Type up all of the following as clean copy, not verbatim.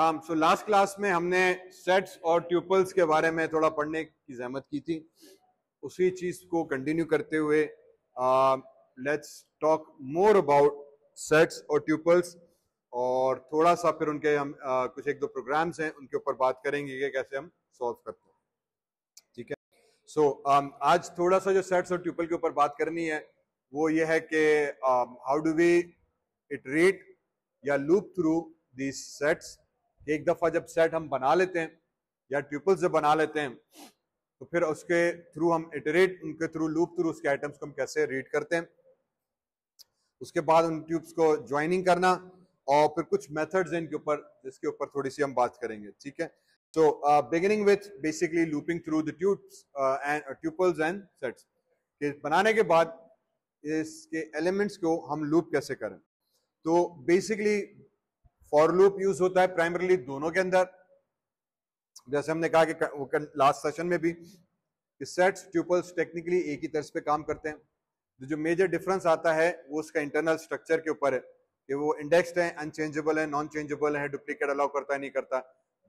So last class में हमने sets और ट्यूपल्स के बारे में थोड़ा पढ़ने की जहमत की थी। उसी चीज को कंटिन्यू करते हुए let's talk more about sets और ट्यूपल्स, और थोड़ा सा फिर उनके हम कुछ एक दो प्रोग्राम्स हैं उनके ऊपर बात करेंगे कि कैसे हम सॉल्व करते हैं। ठीक है। सो आज थोड़ा सा जो सेट्स और ट्यूपल के ऊपर बात करनी है वो ये है कि हाउ डू वी इटरेट या लूप थ्रू दीज सेट्स। एक दफा जब सेट हम बना लेते हैं या ट्यूपल जब बना लेते हैं तो फिर उसके थ्रू हम इटरेट, उनके थ्रू लूप थ्रू उसके आइटम्स को हम कैसे रीड करते हैं, उसके बाद उन ट्यूब्स को ज्वाइनिंग करना, और फिर कुछ मेथड्स हैं इनके ऊपर जिसके ऊपर थोड़ी सी हम बात करेंगे। ठीक है। So beginning with basically looping through the tubes and tuples and sets के बनाने के बाद इसके एलिमेंट्स को हम लूप कैसे करें। तो बेसिकली फॉर लूप यूज होता है प्राइमरीली दोनों के अंदर, जैसे हमने कहा कि लास्ट सेशन में भी कि सेट्स ट्यूपल्स टेक्निकली एक ही तर्ज पे काम करते हैं। जो मेजर डिफरेंस आता है वो उसका इंटरनल स्ट्रक्चर के ऊपर है कि वो इंडेक्स्ड है, अनचेंजेबल है, नॉन चेंजेबल है, डुप्लीकेट अलाउ करता है नहीं करता।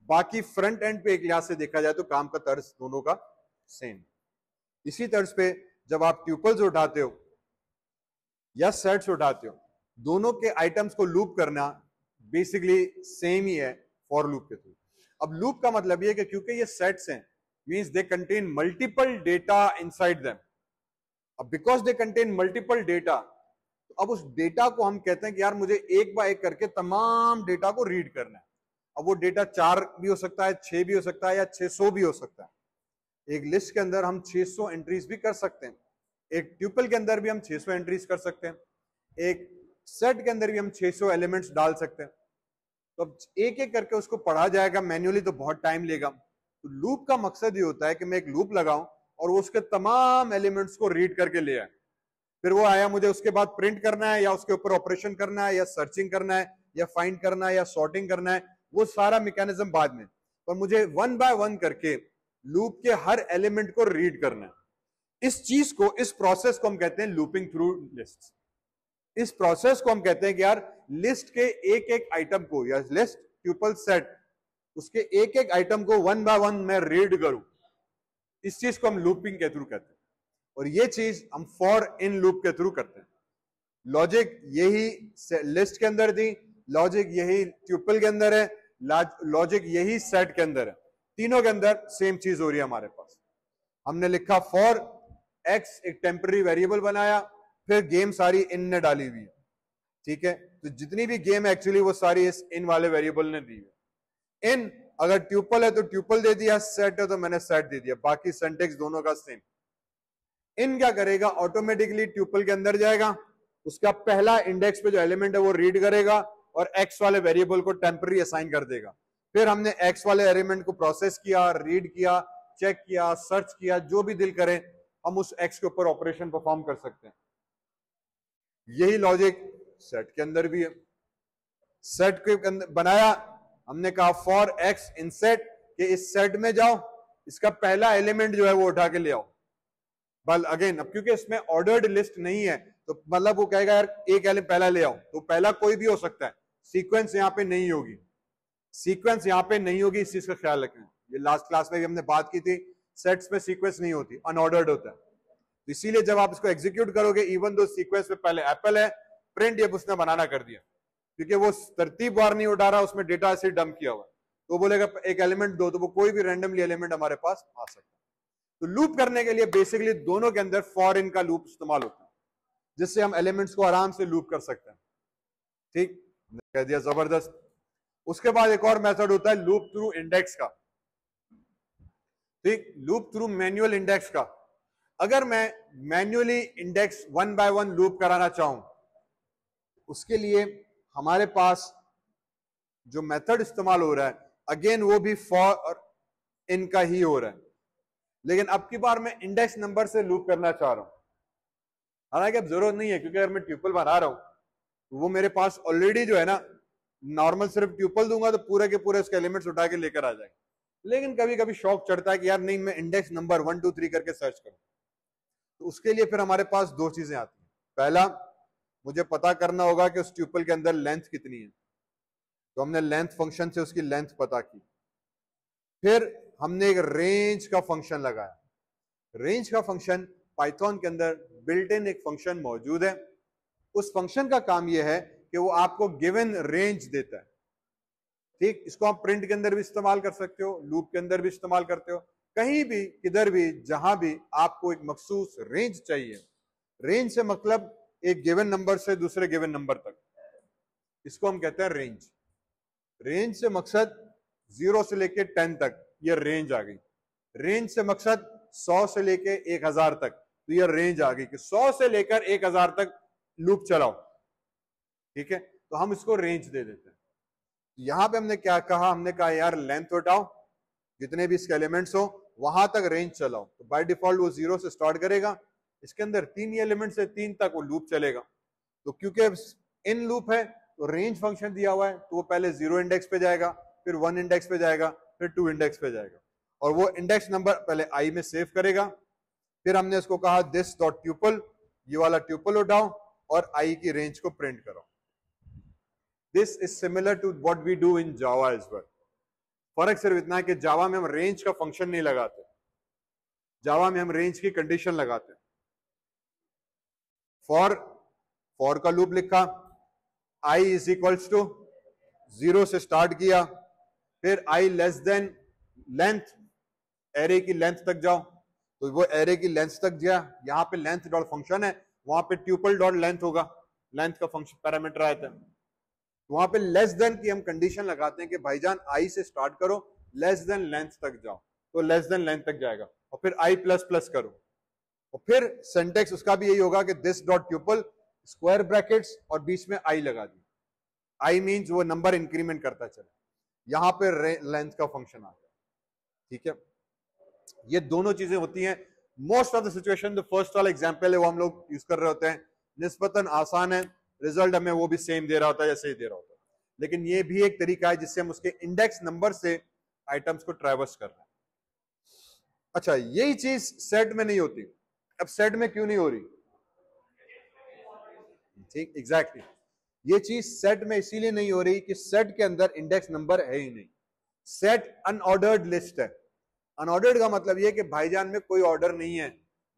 बाकी फ्रंट एंड पे एक लिहाज से देखा जाए तो काम का तर्ज दोनों का सेम। इसी तर्ज पे जब आप ट्यूपल्स उठाते हो या सेट्स उठाते हो, दोनों के आइटम्स को लूप करना बेसिकली सेम ही है फॉर लूप के थ्रू। अब लूप का मतलब ये है कि क्योंकि ये सेट्स हैं, means they contain multiple data inside them. अब because they contain multiple data, तो अब उस डेटा को हम कहते हैं कि यार मुझे एक बाय एक करके तमाम डेटा को रीड करना है। अब वो डेटा 4 भी हो सकता है, 6 भी हो सकता है, या 600 भी हो सकता है। एक लिस्ट के अंदर हम 600 एंट्रीज भी कर सकते हैं, एक ट्यूपल के अंदर भी हम 600 एंट्रीज कर सकते हैं, एक सेट के अंदर भी हम 600 एलिमेंट्स डाल सकते हैं। तो अब एक एक करके उसको पढ़ा जाएगा मैन्युअली तो बहुत टाइम लेगा। तो लूप का मकसद ये होता है कि मैं एक लूप लगाऊं और वो उसके तमाम एलिमेंट्स को रीड करके ले आए। फिर वो आया, मुझे उसके बाद प्रिंट करना है या उसके ऊपर ऑपरेशन करना है या सर्चिंग करना है या फाइंड करना है या सॉर्टिंग करना है, वो सारा मैकेनिज्म बाद में। पर मुझे वन बाय वन करके लूप के हर एलिमेंट को रीड करना है। इस चीज को, इस प्रोसेस को हम कहते हैं लूपिंग थ्रू लिस्ट। इस प्रोसेस को हम कहते हैं कि यार लिस्ट के एक एक आइटम को, या लिस्ट ट्यूपल सेट, उसके एक एक आइटम को वन बाय वन मैं रीड करूं, इस चीज को हम लूपिंग के थ्रू कहते हैं। और ये चीज हम फॉर इन लूप के थ्रू करते हैं। लॉजिक यही लिस्ट के अंदर थी, लॉजिक यही ट्यूपल के अंदर है, लॉजिक यही सेट के अंदर है। तीनों के अंदर सेम चीज हो रही है हमारे पास। हमने लिखा फॉर एक्स, एक टेम्पररी वेरिएबल बनाया, फिर गेम सारी इन ने डाली हुई है। ठीक है। तो जितनी भी गेम एक्चुअली वो सारी इस इन वाले वेरिएबल ने दी है। इन अगर ट्यूपल है तो ट्यूपल दे दिया, सेट है तो मैंने सेट दे दिया, बाकी सिंटेक्स दोनों का सेम। इन क्या करेगा, ऑटोमेटिकली ट्यूपल के अंदर जाएगा, उसका पहला इंडेक्स पे जो एलिमेंट है वो रीड करेगा और एक्स वाले वेरिएबल को टेम्पररी असाइन कर देगा। फिर हमने एक्स वाले एलिमेंट को प्रोसेस किया, रीड किया, चेक किया, सर्च किया, जो भी दिल करे हम उस एक्स के ऊपर ऑपरेशन परफॉर्म कर सकते हैं। यही लॉजिक सेट के अंदर भी है। सेट के अंदर बनाया, हमने कहा फॉर एक्स इन सेट, कि इस सेट में जाओ, इसका पहला एलिमेंट जो है वो उठा के ले आओ। बल अगेन, अब क्योंकि इसमें ऑर्डर्ड लिस्ट नहीं है तो मतलब वो कहेगा यार एक एलिमेंट पहला ले आओ, तो पहला कोई भी हो सकता है, सीक्वेंस यहां पे नहीं होगी, सीक्वेंस यहां पे नहीं होगी, इस चीज का ख्याल रखें। ये लास्ट क्लास में भी हमने बात की थी, सेट्स में सीक्वेंस नहीं होती, अनऑर्डर्ड होता है। तो इसीलिए जब आप इसको एग्जीक्यूट करोगे, इवन दो सीक्वेंस में पहले एप्पल है, प्रिंट ये उसने बनाना कर दिया, क्योंकि वो तरतीब वार नहीं उठा रहा, उसमें डेटा ऐसे डंप किया हुआ है, तो बोलेगा एक एलिमेंट दो, तो वो कोई भी रैंडमली एलिमेंट हमारे पास आ सकता है। तो लूप करने के लिए बेसिकली दोनों के अंदर फॉर इन का लूप इस्तेमाल होता है, जिससे हम एलिमेंट्स को आराम से लूप कर सकते हैं। ठीक, कह दिया, जबरदस्त। उसके बाद एक और मेथड होता है लूप थ्रू इंडेक्स का। ठीक, लूप थ्रू मैन्युअल इंडेक्स का। अगर मैं manually index one by one loop कराना चाहूं, उसके लिए हमारे पास जो मेथड इस्तेमाल हो रहा है, अगेन वो भी फॉर और इन का ही हो रहा है, लेकिन अब की बार मैं इंडेक्स नंबर से लूप करना चाह रहा हूं। हालांकि अब जरूरत नहीं है, क्योंकि अगर मैं ट्यूपल बना रहा हूं तो वो मेरे पास ऑलरेडी जो है ना, नॉर्मल सिर्फ ट्यूपल दूंगा तो पूरे के पूरे उसके एलिमेंट्स उठा के लेकर आ जाएंगे। लेकिन कभी कभी शौक चढ़ता है कि यार नहीं, मैं इंडेक्स नंबर 1 2 3 करके सर्च करूं। तो उसके लिए फिर हमारे पास दो चीजें आती हैं। पहला, मुझे पता करना होगा कि उस ट्यूपल के अंदर लेंथ कितनी है। तो हमने लेंथ फंक्शन से उसकी लेंथ पता की। फिर हमने एक रेंज का फंक्शन लगाया। रेंज का फंक्शन पाइथन के अंदर बिल्ट इन एक फंक्शन मौजूद है। उस फंक्शन का काम यह है कि वो आपको गिवन रेंज देता है। ठीक, इसको आप प्रिंट के अंदर भी इस्तेमाल कर सकते हो, लूप के अंदर भी इस्तेमाल करते हो, कहीं भी किधर भी जहां भी आपको एक मखसूस रेंज चाहिए। रेंज से मतलब एक गिवन नंबर से दूसरे गिवन नंबर तक, इसको हम कहते हैं रेंज। रेंज से मकसद 0 से लेके 10 तक, ये रेंज आ गई। रेंज से मकसद 100 से लेके 1000 तक, तो ये रेंज आ गई कि 100 से लेकर 1000 तक लूप चलाओ। ठीक है, तो हम इसको रेंज दे देते हैं। यहां पे हमने क्या कहा, हमने कहा यार लेंथ उठाओ, जितने भी इसके एलिमेंट्स हो वहां तक रेंज चलाओ। तो बाय डिफॉल्ट वो 0 से स्टार्ट करेगा, इसके अंदर 3 एलिमेंट्स है, 3 तक वो लूप चलेगा। तो क्योंकि इन लूप है तो रेंज फंक्शन दिया हुआ है, तो वो पहले 0 इंडेक्स पे जाएगा, फिर 1 इंडेक्स पे जाएगा, फिर 2 इंडेक्स पे जाएगा, और वो इंडेक्स नंबर पहले आई में सेव करेगा। फिर हमने इसको कहा दिस डॉट ट्यूपल, ये वाला ट्यूपल उठाओ और आई की रेंज को प्रिंट करो। This is similar to what we do in Java as well. फर्क सिर्फ इतना है कि जावा में हम रेंज का फंक्शन नहीं लगाते, जावा में हम रेंज की कंडीशन लगाते हैं। फॉर का लूप लिखा, आई इज इक्वल्स टू 0 से स्टार्ट किया, फिर आई लेस देन लेंथ, एरे की लेंथ तक जाओ, तो वो एरे की लेंथ तक गया। यहां पे लेंथ डॉट फंक्शन है, वहां पे ट्यूपल डॉट लेंथ होगा, लेंथ का फंक्शन पैरामीटर आता है। तो वहां पे लेस देन की हम कंडीशन लगाते हैं कि भाईजान आई से स्टार्ट करो, लेस देन लेंथ तक जाओ, तो लेस देन लेंथ तक जाएगा, और फिर आई प्लस प्लस करो, और फिर सिंटेक्स उसका भी यही होगा कि this dot tuple square brackets और बीच में आई लगा दी। आई मींस वो नंबर इंक्रीमेंट करता चले, यहां पे लेंथ का फंक्शन आ गया। ठीक है, ये दोनों चीजें होती हैं। मोस्ट ऑफ द सिचुएशन जो फर्स्ट वाला एग्जांपल है वो हम लोग यूज कर रहे होते हैं, निस्बतन आसान है, रिजल्ट हमें वो भी सेम दे रहा होता है जैसे ही दे रहा होता है। लेकिन ये भी एक तरीका है जिससे हम उसके इंडेक्स नंबर से आइटम्स को ट्रैवर्स कर रहे हैं। अच्छा, यही चीज सेट में नहीं होती। अब सेट में क्यों नहीं हो रही? ठीक, एग्जैक्टली, ये चीज सेट में इसीलिए नहीं हो रही कि सेट के अंदर इंडेक्स नंबर है ही नहीं। सेट अनऑर्डर्ड लिस्ट है। अनऑर्डर्ड का मतलब ये कि भाईजान में कोई ऑर्डर नहीं है,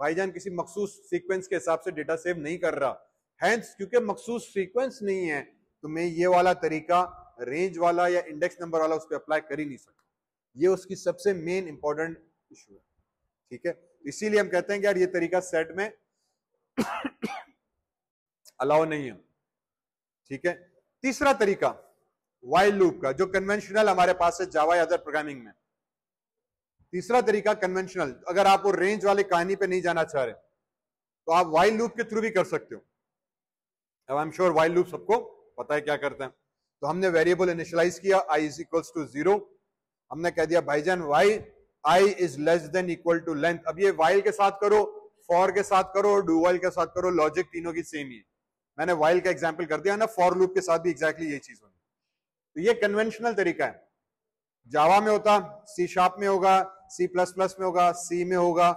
भाईजान किसी मखसूस सीक्वेंस के हिसाब से डेटा सेव नहीं कर रहा। हैंस क्योंकि मखसूस सीक्वेंस नहीं है, तो मैं ये वाला तरीका रेंज वाला या इंडेक्स नंबर वाला उस पर अप्लाई कर ही नहीं सकता। ये उसकी सबसे मेन इंपॉर्टेंट इशू है। ठीक है, इसीलिए हम कहते हैं कि यार ये तरीका सेट में अलाउ नहीं है। ठीक है, तीसरा तरीका व्हाइल लूप का, जो कन्वेंशनल हमारे पास है जावा या अदर प्रोग्रामिंग में। तीसरा तरीका कन्वेंशनल, अगर आप वो रेंज वाली कहानी पे नहीं जाना चाह रहे तो आप व्हाइल लूप के थ्रू भी कर सकते हो। अब I am sure while loop सबको पता है क्या करते हैं। तो हमने वेरिएबल इनिशियलाइज किया आई इज इक्वल्स टू 0, हमने कह दिया भाईजान y i is less than equal to length. अब ये व्हाइल के साथ करो, फॉर के साथ करो, डू व्हाइल के साथ करो, लॉजिक तीनों की सेम ही है। मैंने व्हाइल का एग्जांपल कर दिया ना, फॉर लूप के साथ भी एग्जैक्टली यही चीज होनी। तो ये कन्वेंशनल तरीका है। जावा में होता, सी शार्प में होगा, सी प्लस प्लस में होगा, सी में होगा,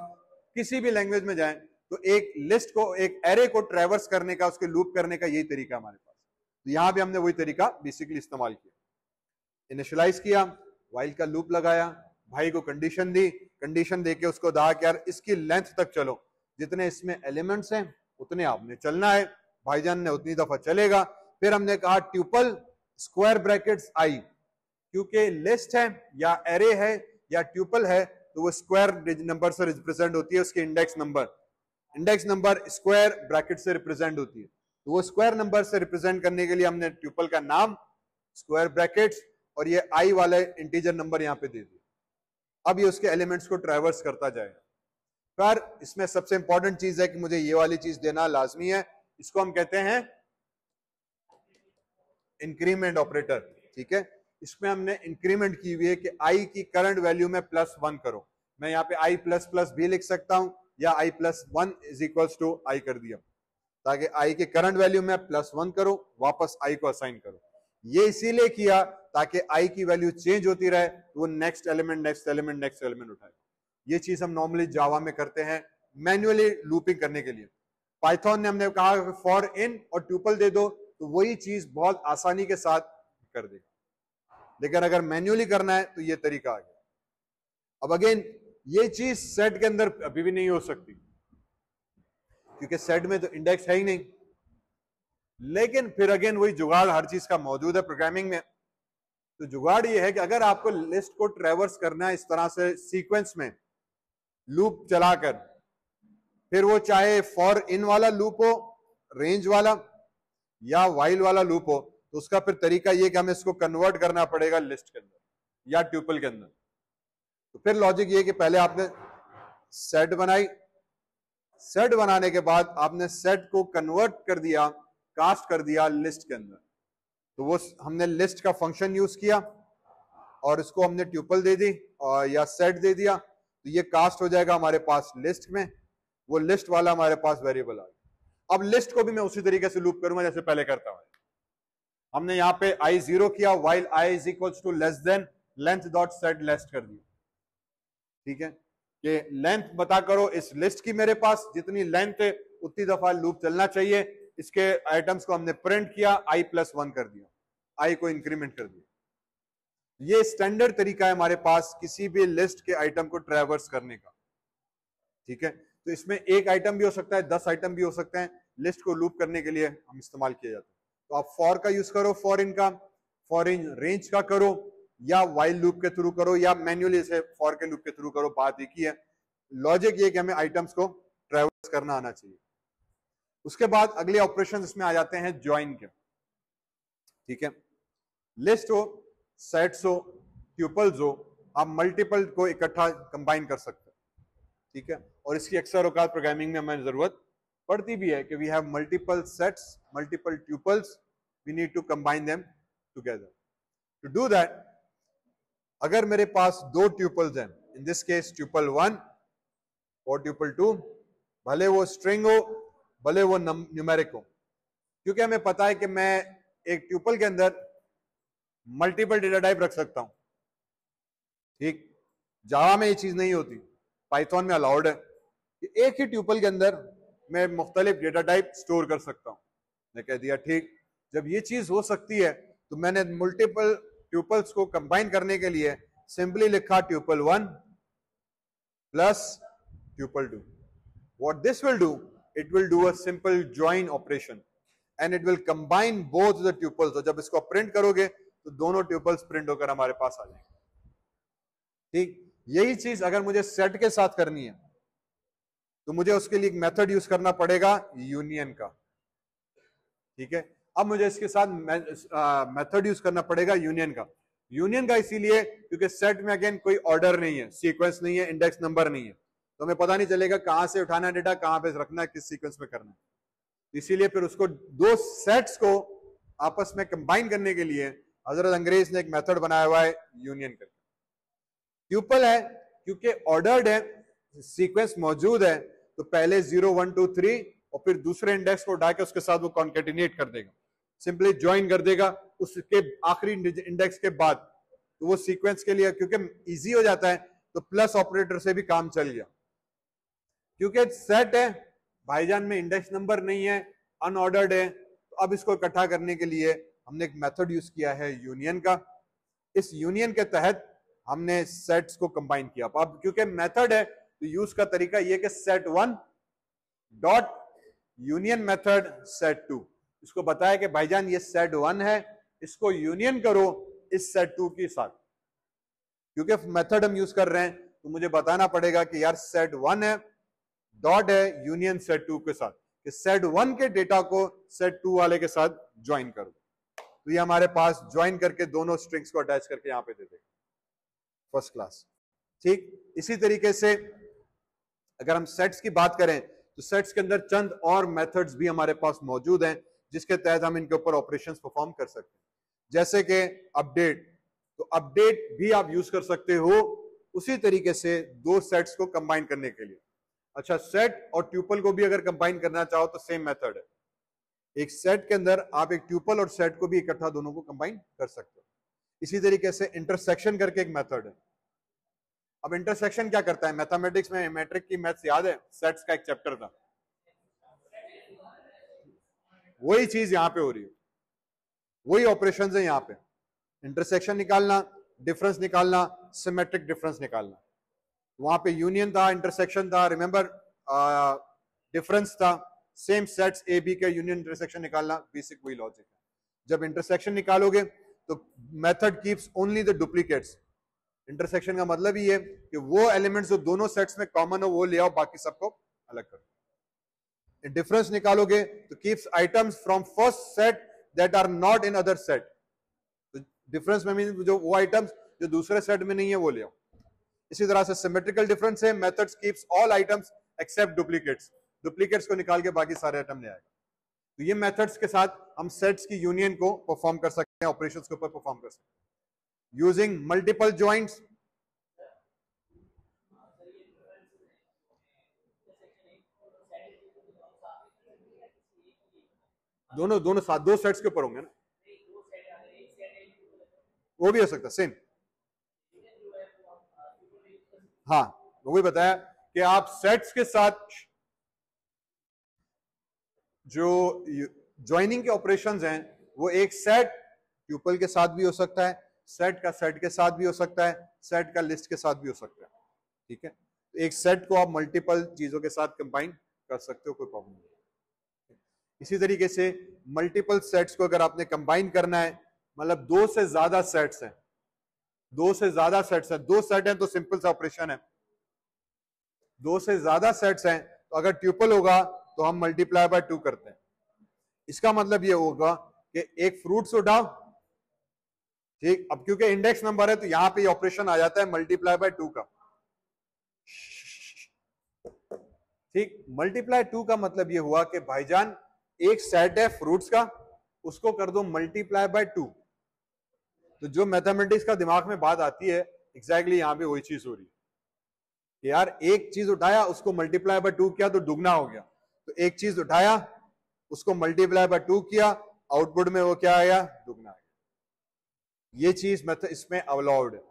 किसी भी लैंग्वेज में जाएं तो एक लिस्ट को, एक एरे को ट्रैवर्स करने का, उसके लूप करने का यही तरीका हमारे पास। तो यहां भी हमने वही तरीका बेसिकली इस्तेमाल किया। इनिशियलाइज किया, व्हाइल का लूप लगाया, भाई को कंडीशन दी, कंडीशन देके उसको कहा कि यार इसकी लेंथ तक चलो, जितने इसमें एलिमेंट्स हैं उतने आपने चलना है, भाईजान ने उतनी दफा चलेगा। फिर हमने कहा ट्यूपल स्क्वायर ब्रैकेट्स आई, क्योंकि लिस्ट है या एरे है या ट्यूपल है तो वो स्क्वायर नंबर से रिप्रेजेंट होती है, उसकी इंडेक्स नंबर स्क्वायर ब्रैकेट से रिप्रेजेंट होती है। तो वो स्क्वायर नंबर से रिप्रेजेंट करने के लिए हमने ट्यूपल का नाम स्क्वायर ब्रैकेट्स और ये आई वाले इंटीजर नंबर यहां पे दे दिया। अब ये उसके एलिमेंट्स को ट्रैवर्स करता जाएगा। पर इसमें सबसे इंपॉर्टेंट चीज है कि मुझे ये वाली चीज देना लाजमी है, इसको हम कहते हैं इंक्रीमेंट ऑपरेटर। ठीक है, इसमें हमने इंक्रीमेंट की हुई है कि आई की करंट वैल्यू में +1 करो। मैं यहाँ पे आई प्लस प्लस भी लिख सकता हूं या आई +1 इज इक्वल्स टू आई कर दिया, ताकि आई के करंट वैल्यू में +1 करो, वापस आई को असाइन करो। ये इसीलिए किया ताकि आई की वैल्यू चेंज होती रहे, तो वो नेक्स्ट एलिमेंट उठाए। ये चीज हम नॉर्मली जावा में करते हैं मैन्युअली लूपिंग करने के लिए। पाइथन ने हमने कहा फॉर इन और ट्यूपल दे दो, तो वही चीज बहुत आसानी के साथ कर देगा। लेकिन अगर मैन्युअली करना है तो ये तरीका आ गया। अब अगेन ये चीज सेट के अंदर अभी भी नहीं हो सकती, क्योंकि सेट में तो इंडेक्स है ही नहीं। लेकिन फिर अगेन वही जुगाड़ हर चीज का मौजूद है प्रोग्रामिंग में। तो जुगाड़ ये है कि अगर आपको लिस्ट को ट्रैवर्स करना है इस तरह से सीक्वेंस में लूप चलाकर, फिर वो चाहे फॉर इन वाला लूप हो, रेंज वाला, या वाइल वाला लूप हो, तो उसका फिर तरीका ये कि हमें इसको कन्वर्ट करना पड़ेगा लिस्ट के अंदर या ट्यूपल के अंदर। तो फिर लॉजिक ये कि पहले आपने सेट बनाई, सेट बनाने के बाद आपने सेट को कन्वर्ट कर दिया, कास्ट कर दिया लिस्ट के अंदर। तो वो हमने लिस्ट का फंक्शन यूज किया और इसको हमने ट्यूपल दे दी और या सेट दे दिया, तो ये कास्ट हो जाएगा हमारे पास लिस्ट में, वो लिस्ट वाला हमारे पास वेरिएबल आ गया। अब लिस्ट को भी मैं उसी तरीके से लूप करूंगा जैसे पहले करता हूं। हमने यहाँ पे आई 0 किया, while i is equal to less than length dot set list कर दिया। ठीक है, कि लेंथ बता करो इस लिस्ट की, मेरे पास जितनी लेंथ है उतनी दफा लूप चलना चाहिए। इसके आइटम्स को हमने प्रिंट किया, i+1 कर दिया, i को इंक्रीमेंट कर दिया। ये स्टैंडर्ड तरीका है हमारे पास किसी भी लिस्ट के आइटम को ट्रैवर्स करने का। ठीक है, तो इसमें एक आइटम भी हो सकता है, 10 आइटम भी हो सकते हैं, लिस्ट को लूप करने के लिए हम इस्तेमाल किए जाते हैं। तो आप फॉर का यूज करो, फॉर इन का, फॉर इन रेंज का करो, या वाइल लूप के थ्रू करो, या मैन्युअली इसे फॉर के लूप के थ्रू करो, बात एक ही है। लॉजिक ये कि हमें आइटम्स को ट्रैवर्स करना आना चाहिए। उसके बाद अगले ऑपरेशन इसमें आ जाते हैं ज्वाइन के। ठीक है, लिस्ट हो, सेट्स हो, ट्यूपल्स हो, आप मल्टीपल को इकट्ठा कंबाइन कर सकते हैं। ठीक है, और इसकी अक्सर औकात प्रोग्रामिंग में हमें जरूरत पड़ती भी है कि we have multiple sets, multiple tuples, we need to combine them together. To do that, अगर मेरे पास 2 ट्यूपल्स हैं, इन दिस केस ट्यूपल 1 और ट्यूपल 2, भले वो स्ट्रिंग हो भले वो न्यूमेरिक हो, क्योंकि हमें पता है कि मैं एक ट्यूपल के अंदर मल्टीपल डेटा टाइप रख सकता हूं। ठीक, जावा में ये चीज नहीं होती, पाइथन में अलाउड है कि एक ही ट्यूपल के अंदर मैं मुख्तलिफ डेटा टाइप स्टोर कर सकता हूं। मैं कह दिया ठीक, जब ये चीज हो सकती है तो मैंने मल्टीपल ट्यूपल्स को कंबाइन करने के लिए सिंपली लिखा tuple 1 plus tuple 2। What this will do, it will do a simple join operation and it will combine both the tuples। तो जब इसको प्रिंट करोगे तो दोनों ट्यूपल्स प्रिंट होकर हमारे पास आ जाएंगे। ठीक, यही चीज अगर मुझे सेट के साथ करनी है तो मुझे उसके लिए एक मेथड यूज करना पड़ेगा यूनियन का। ठीक है, अब मुझे इसके साथ मेथड यूज करना पड़ेगा यूनियन का। यूनियन का इसीलिए क्योंकि सेट में अगेन कोई ऑर्डर नहीं है, सीक्वेंस नहीं है, इंडेक्स नंबर नहीं है, तो हमें पता नहीं चलेगा कहां से उठाना है डेटा, कहां पे रखना है, किस सीक्वेंस में करना है। इसीलिए फिर उसको 2 सेट्स को आपस में कंबाइन करने के लिए हजरत अंग्रेज ने एक मेथड बनाया हुआ है यूनियन करके। ट्यूपल है क्योंकि ऑर्डर्ड है, सीक्वेंस मौजूद है, तो पहले 0 1 2 3 और फिर दूसरे इंडेक्स को उठा के उसके साथ वो कॉन्केटिनेट कर देगा, सिंपली ज्वाइन कर देगा उसके आखिरी इंडेक्स के बाद। तो वो सीक्वेंस के लिए क्योंकि इजी हो जाता है तो प्लस ऑपरेटर से भी काम चल गया। क्योंकि सेट है, भाईजान में इंडेक्स नंबर नहीं है, अनऑर्डर्ड है, तो अब इसको इकट्ठा करने के लिए हमने एक मेथड यूज किया है यूनियन का। इस यूनियन के तहत हमने सेट्स को कंबाइन किया। अब क्योंकि मेथड है तो यूज का तरीका यह कि set 1 dot union method set 2, इसको बताया कि भाईजान ये सेट 1 है, इसको यूनियन करो इस सेट 2 के साथ। क्योंकि मेथड हम यूज कर रहे हैं तो मुझे बताना पड़ेगा कि यार सेट 1 है, डॉट है यूनियन सेट 2 के साथ, कि सेट 1 के डेटा को सेट 2 वाले के साथ ज्वाइन करो। तो ये हमारे पास ज्वाइन करके दोनों स्ट्रिंग्स को अटैच करके यहां पे दे देगा। First class. ठीक, इसी तरीके से अगर हम सेट्स की बात करें तो सेट्स के अंदर चंद और मेथड्स भी हमारे पास मौजूद हैं जिसके तहत हम इनके ऊपर ऑपरेशंस परफॉर्म कर सकते हैं। जैसे कि अपडेट, तो अपडेट भी आप यूज कर सकते हो उसी तरीके से 2 सेट्स को कंबाइन करने के लिए। अच्छा, सेट और ट्यूपल को भी अगर कंबाइन करना चाहो तो सेम मेथड है। एक सेट के अंदर आप एक ट्यूपल और सेट को भी इकट्ठा दोनों को कंबाइन कर सकते हो। इसी तरीके से इंटरसेक्शन करके एक मेथड है। अब इंटरसेक्शन क्या करता है, मैथमेटिक्स में मैट्रिक की मैथ्स याद है, सेट्स का एक चैप्टर था, वही चीज यहां पे हो रही है, वही ऑपरेशंस है यहां पे। इंटरसेक्शन निकालना, डिफरेंस निकालना, सिमेट्रिक डिफरेंस निकालना। वहां पे यूनियन था, इंटरसेक्शन था, रिमेंबर डिफरेंस था, सेम सेट्स ए बी के यूनियन इंटरसेक्शन निकालना, बेसिक वही लॉजिक है। जब इंटरसेक्शन निकालोगे तो method keeps only the duplicates. Intersection का मतलब ही है कि वो एलिमेंट्स जो दोनों सेट्स में कॉमन हो वो ले आओ, बाकी सबको अलग करो। डिफरेंस निकालोगे तो keeps items from first set that are not in other set. तो डिफरेंस में मीन जो वो आइटम्स जो दूसरे सेट में नहीं है वो ले आओ। इसी तरह से सिमेट्रिकल डिफरेंस है, methods keeps all items except duplicates. Duplicates को निकाल के बाकी सारे आइटम ले आएगा। तो ये मेथड्स के साथ हम सेट्स की यूनियन को परफॉर्म कर सकते हैं, ऑपरेशंस के ऊपर परफॉर्म कर सकते हैं यूजिंग मल्टीपल जॉइंट्स। दोनों दोनों साथ दो सेट्स के ऊपर होंगे ना, वो भी हो सकता सेम। हाँ, वो भी बताया कि आप सेट्स के साथ जो ज्वाइनिंग के ऑपरेशंस हैं वो एक सेट ट्यूपल के साथ भी हो सकता है, सेट का सेट के साथ भी हो सकता है, सेट का लिस्ट के साथ भी हो सकता है। ठीक है, तो एक सेट को आप मल्टीपल चीजों के साथ कंबाइन कर सकते हो, कोई प्रॉब्लम नहीं। इसी तरीके से मल्टीपल सेट्स को अगर आपने कंबाइन करना है, मतलब दो से ज्यादा सेट्स हैं, दो से ज्यादा सेट्स हैं, दो सेट हैं तो सिंपल सा ऑपरेशन है। दो से ज्यादा सेट्स हैं तो अगर ट्यूपल होगा तो हम मल्टीप्लाई बाय 2 करते हैं। इसका मतलब ये होगा कि एक फ्रूट्स उठाओ, ठीक, अब क्योंकि इंडेक्स नंबर है तो यहां पे ऑपरेशन आ जाता है मल्टीप्लाई बाय 2 का। ठीक, मल्टीप्लाई 2 का मतलब ये हुआ कि भाईजान एक सेट है फ्रूट्स का, उसको कर दो मल्टीप्लाई बाय 2। तो जो मैथमेटिक्स का दिमाग में बात आती है एग्जैक्टली यहां पे वही चीज हो रही है कि यार एक चीज उठाया उसको मल्टीप्लाई बाय 2 किया तो दुगना हो गया, तो एक चीज उठाया उसको मल्टीप्लाई बाय 2 किया, आउटपुट में वो क्या आया, दुगना आया। ये चीज इसमें अलाउड है।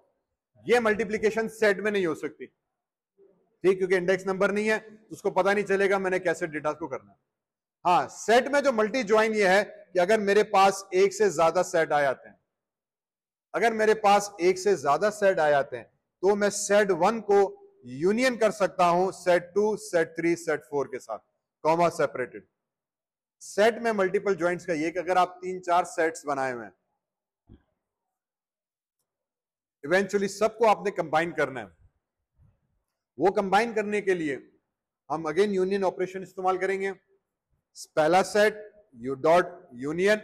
ये मल्टीप्लिकेशन सेट में नहीं हो सकती, ठीक, क्योंकि इंडेक्स नंबर नहीं है तो उसको पता नहीं चलेगा मैंने कैसे डेटा को करना है। हाँ, सेट में जो मल्टी ज्वाइन ये है कि अगर मेरे पास एक से ज्यादा सेट आ जाते हैं, अगर मेरे पास एक से ज्यादा सेट आ जाते हैं तो मैं सेट 1 को यूनियन कर सकता हूं सेट 2, सेट 3, सेट 4 के साथ, कॉमा सेपरेटेड। सेट में मल्टीपल ज्वाइंट्स का ये कि अगर आप 3-4 सेट्स बनाए हुए हैं, इवेंचुअली सबको आपने कंबाइन करना है। वो कंबाइन करने के लिए हम अगेन यूनियन ऑपरेशन इस्तेमाल करेंगे। पहला सेट यू डॉट यूनियन,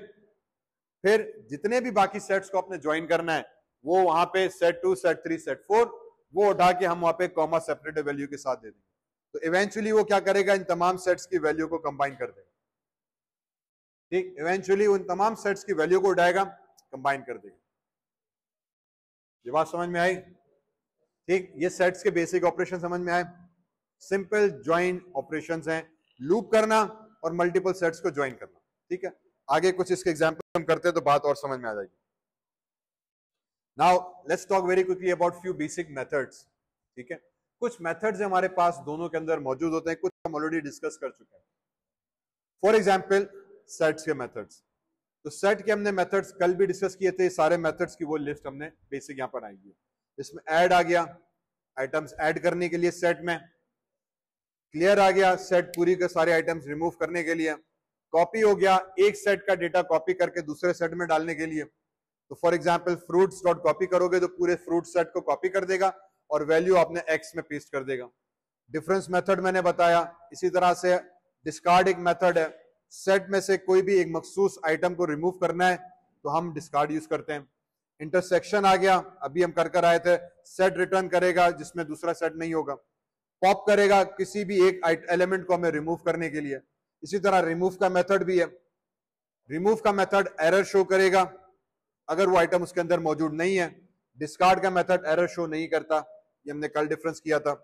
फिर जितने भी बाकी सेट्स को आपने ज्वाइन करना है वो वहां पे सेट 2, सेट 3, सेट 4 वो उठा के हम वहां पे कॉमा सेपरेटेड वैल्यू के साथ दे देंगे। तो इवेंचुअली वो क्या करेगा, इन तमाम सेट्स की वैल्यू को कंबाइन कर देगा। ठीक, इवेंचुअली उन तमाम सेट्स की वैल्यू को उठाएगा, कंबाइन कर देगा। ये बात समझ में आई? ठीक, ये सेट्स के बेसिक ऑपरेशन समझ में आए। सिंपल ज्वाइन ऑपरेशंस हैं, लूप करना और मल्टीपल सेट्स को ज्वाइन करना। ठीक है, आगे कुछ इसके एग्जांपल हम करते हैं तो बात और समझ में आ जाएगी। Now let's talk very quickly about few basic methods. ठीक है, कुछ मेथड्स हमारे पास दोनों के अंदर मौजूद होते हैं, कुछ हम ऑलरेडी डिस्कस कर चुके हैं। फॉर एग्जाम्पल सेट्स के मेथड्स, तो सेट के हमने मेथड्स कल भी डिस्कस किए थे, सारे मेथड्स की वो लिस्ट हमने बेसिक यहां पर आएगी। इसमें ऐड आ गया, आइटम्स ऐड करने के लिए सेट में, क्लियर आ गया सेट पूरी के सारे आइटम्स रिमूव करने के लिए, कॉपी हो गया एक सेट का डेटा कॉपी करके दूसरे सेट में डालने के लिए। तो for example fruits dot copy करोगे तो पूरे फ्रूट सेट को कॉपी कर देगा और वैल्यू आपने एक्स में पेस्ट कर देगा। डिफरेंस मेथड मैंने बताया। इसी तरह से डिस्कार्ड एक मेथड है, सेट में से कोई भी एक मखसूस आइटम को रिमूव करना है तो हम डिस्कार्ड यूज करते हैं। इंटरसेक्शन आ गया, अभी हम कर आए थे, सेट रिटर्न करेगा जिसमें दूसरा सेट नहीं होगा, पॉप करेगा किसी भी एक एलिमेंट को हमें रिमूव करने के लिए। इसी तरह रिमूव का मेथड भी है, रिमूव का मेथड एरर शो करेगा अगर वो आइटम उसके अंदर मौजूद नहीं है। डिस्कार्ड का मेथड एरर शो नहीं करता, ये हमने कल डिफरेंस किया था।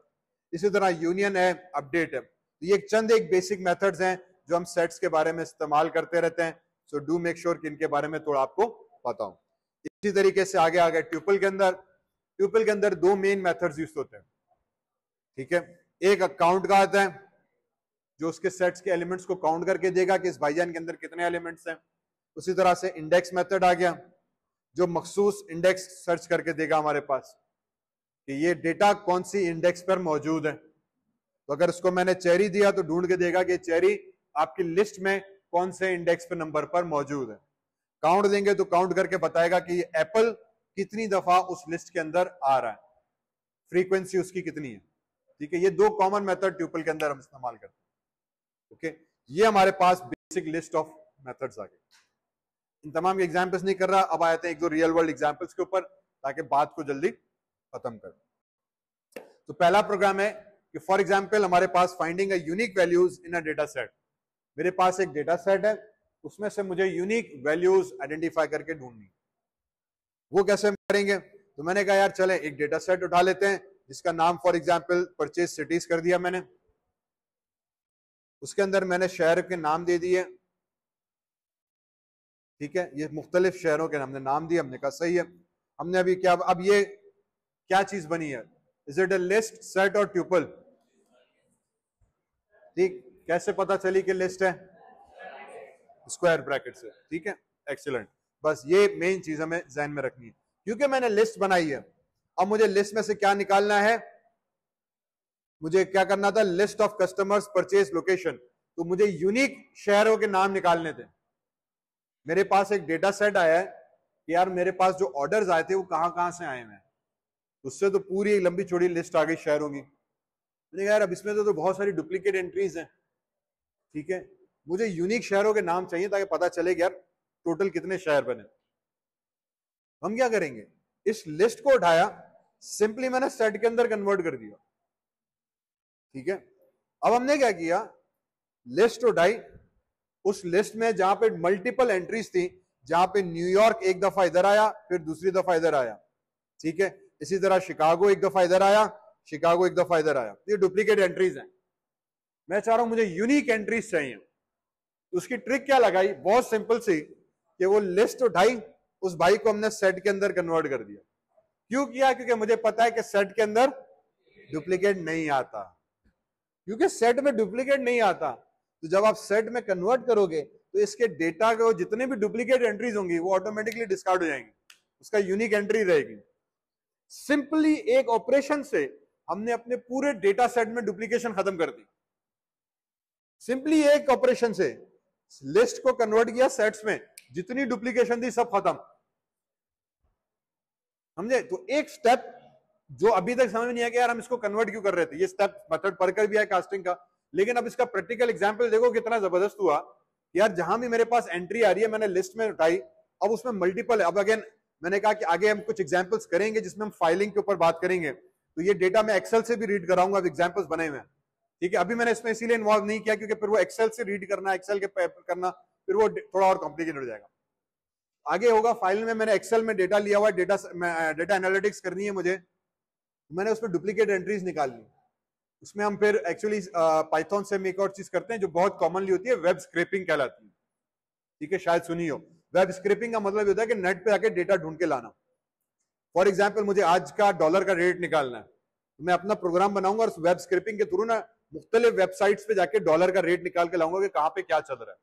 इसी तरह यूनियन है, अपडेट है। तो ये चंद एक बेसिक मेथड्स हैं जो हम सेट्स के बारे में इस्तेमाल करते रहते हैं। सो डू मेक श्योर कि इनके बारे में थोड़ा आपको पता हो। इसी तरीके से आगे आ गए ट्यूपल के अंदर। ट्यूपल के अंदर दो मेन मेथड्स यूज होते हैं। ठीक है, एक काउंट का आता है जो उसके सेट्स के एलिमेंट्स को काउंट करके देगा कि इस भाईजान के अंदर कितने एलिमेंट्स हैं। उसी तरह से इंडेक्स मेथड आ गया जो मखसूस इंडेक्स सर्च करके देगा हमारे पास कि ये डेटा कौन सी इंडेक्स पर मौजूद है। तो अगर उसको मैंने चेरी दिया तो ढूंढ के देगा कि चेरी आपकी लिस्ट में कौन से इंडेक्स पे नंबर पर मौजूद है। काउंट देंगे तो काउंट करके बताएगा कि ये एप्पल कितनी दफा उस लिस्ट के अंदर आ रहा है, फ्रीक्वेंसी उसकी कितनी है। ठीक है, ये दो कॉमन मेथड ट्यूपल के अंदर हम इस्तेमाल करते हैं। ओके, ये हमारे पास बेसिक लिस्ट ऑफ मेथड्स आ गए। इन तमाम एग्जांपल्स नहीं कर रहा, अब आते हैं एक दो रियल वर्ल्ड एग्जांपल्स के ऊपर ताकि बात को जल्दी खत्म कर। तो पहला प्रोग्राम है कि फॉर एग्जांपल हमारे पास finding unique values in a data set. मेरे पास एक डेटा सेट है, उसमें से मुझे यूनिक वैल्यूज आइडेंटिफाई करके ढूंढनी। वो कैसे करेंगे? तो मैंने कहा यार चले एक डेटा सेट उठा लेते हैं जिसका नाम फॉर एग्जांपल परचेज सिटीज कर दिया मैंने। उसके अंदर मैंने शहर के नाम दे दिए। ठीक है, ये मुख्तलिफ शहरों के हमने नाम दिए, हमने कहा सही है। हमने अभी क्या, अब ये क्या चीज बनी है? Is it a list, set और ट्यूपल? ठीक, कैसे पता चली कि लिस्ट है? स्क्वायर ब्रैकेट से। ठीक है, एक्सीलेंट। बस ये मेन चीज हमें ध्यान में रखनी है, क्योंकि मैंने लिस्ट बनाई है। अब मुझे लिस्ट में से क्या निकालना है? मुझे क्या करना था? List of customers purchase location. तो मुझे यूनिक शहरों के नाम निकालने थे। मेरे पास एक डेटा सेट आया है कि यार मेरे पास जो ऑर्डर्स आए थे वो कहां कहां से आए हैं, उससे तो पूरी एक लंबी चौड़ी लिस्ट आ गई शहरों की। मैंने कहा यार अब इसमें तो बहुत सारी डुप्लीकेट एंट्रीज हैं। ठीक है, मुझे यूनिक शहरों के नाम चाहिए ताकि पता चले कि यार टोटल कितने शहर बने। हम क्या करेंगे? इस लिस्ट को उठाया, सिंपली मैंने सेट के अंदर कन्वर्ट कर दिया। ठीक है, अब हमने क्या किया? लिस्ट उठाई, उस लिस्ट में जहां पे मल्टीपल एंट्रीज थी, जहां पे न्यूयॉर्क एक दफा इधर आया, फिर दूसरी दफा इधर आया। ठीक है, इसी तरह शिकागो एक दफा इधर आया, शिकागो एक दफा इधर आया। ये डुप्लीकेट एंट्रीज हैं। मैं चाह रहा हूं मुझे यूनिक एंट्रीज चाहिए। उसकी ट्रिक क्या लगाई? बहुत सिंपल सी, कि वो लिस्ट उठाई, उस भाई को हमने सेट के अंदर कन्वर्ट कर दिया। क्यों किया? क्योंकि मुझे पता है कि सेट के अंदर डुप्लीकेट नहीं आता। क्योंकि सेट में डुप्लीकेट नहीं आता, तो जब आप सेट में कन्वर्ट करोगे तो इसके डेटा के जितने भी डुप्लीकेट एंट्रीज होंगी वो ऑटोमेटिकली डिस्कार्ड हो जाएंगी, उसका यूनिक एंट्री रहेगी। सिंपली एक ऑपरेशन से हमने अपने पूरे डेटा सेट में डुप्लीकेशन खत्म कर दी। सिंपली एक ऑपरेशन से लिस्ट को कन्वर्ट किया सेट्स में, जितनी डुप्लीकेशन थी सब खत्म। समझे? तो एक स्टेप जो अभी तक समझ में नहीं आया कि यार हम इसको कन्वर्ट क्यों कर रहे थे, ये स्टेप मेथड पढ़कर भी है कास्टिंग का, लेकिन अब इसका प्रैक्टिकल एग्जांपल देखो कितना जबरदस्त हुआ। यार जहां भी मेरे पास एंट्री आ रही है, मैंने लिस्ट में उठाई, अब उसमें मल्टीपल है। अब अगेन मैंने कहा कि आगे हम कुछ एग्जांपल्स करेंगे जिसमें हम फाइलिंग के ऊपर बात करेंगे, तो ये डेटा मैं एक्सेल से भी रीड कराऊंगा, अब एग्जांपल्स बने हुए हैं। ठीक है, अभी मैंने इसमें इसीलिए इन्वॉल्व नहीं किया क्योंकि फिर वो एक्सेल से रीड करना, एक्सेल के पेपर करना, फिर वो थोड़ा और कॉम्प्लिकेटेड हो जाएगा। आगे होगा फाइल में मैंने एक्सेल में डेटा लिया हुआ है, डेटा एनालिटिक्स करनी है मुझे, मैंने उसमें डुप्लीकेट एंट्रीज निकालनी। उसमें हम फिर एक्चुअली पाइथन से हम एक और चीज करते हैं जो बहुत कॉमनली होती है, वेब स्क्रैपिंग कहलाती है। ठीक है, शायद सुनी हो। वेब स्क्रैपिंग का मतलब होता है कि नेट पे आके डेटा ढूंढ के लाना। फॉर एग्जांपल मुझे आज का डॉलर का रेट निकालना है, तो मैं अपना प्रोग्राम बनाऊंगा और उस वेब स्क्रैपिंग के थ्रू ना मुख्तलिफ वेबसाइट्स पे जाके डॉलर का रेट निकाल के लाऊंगा कि कहाँ पे क्या चल रहा है,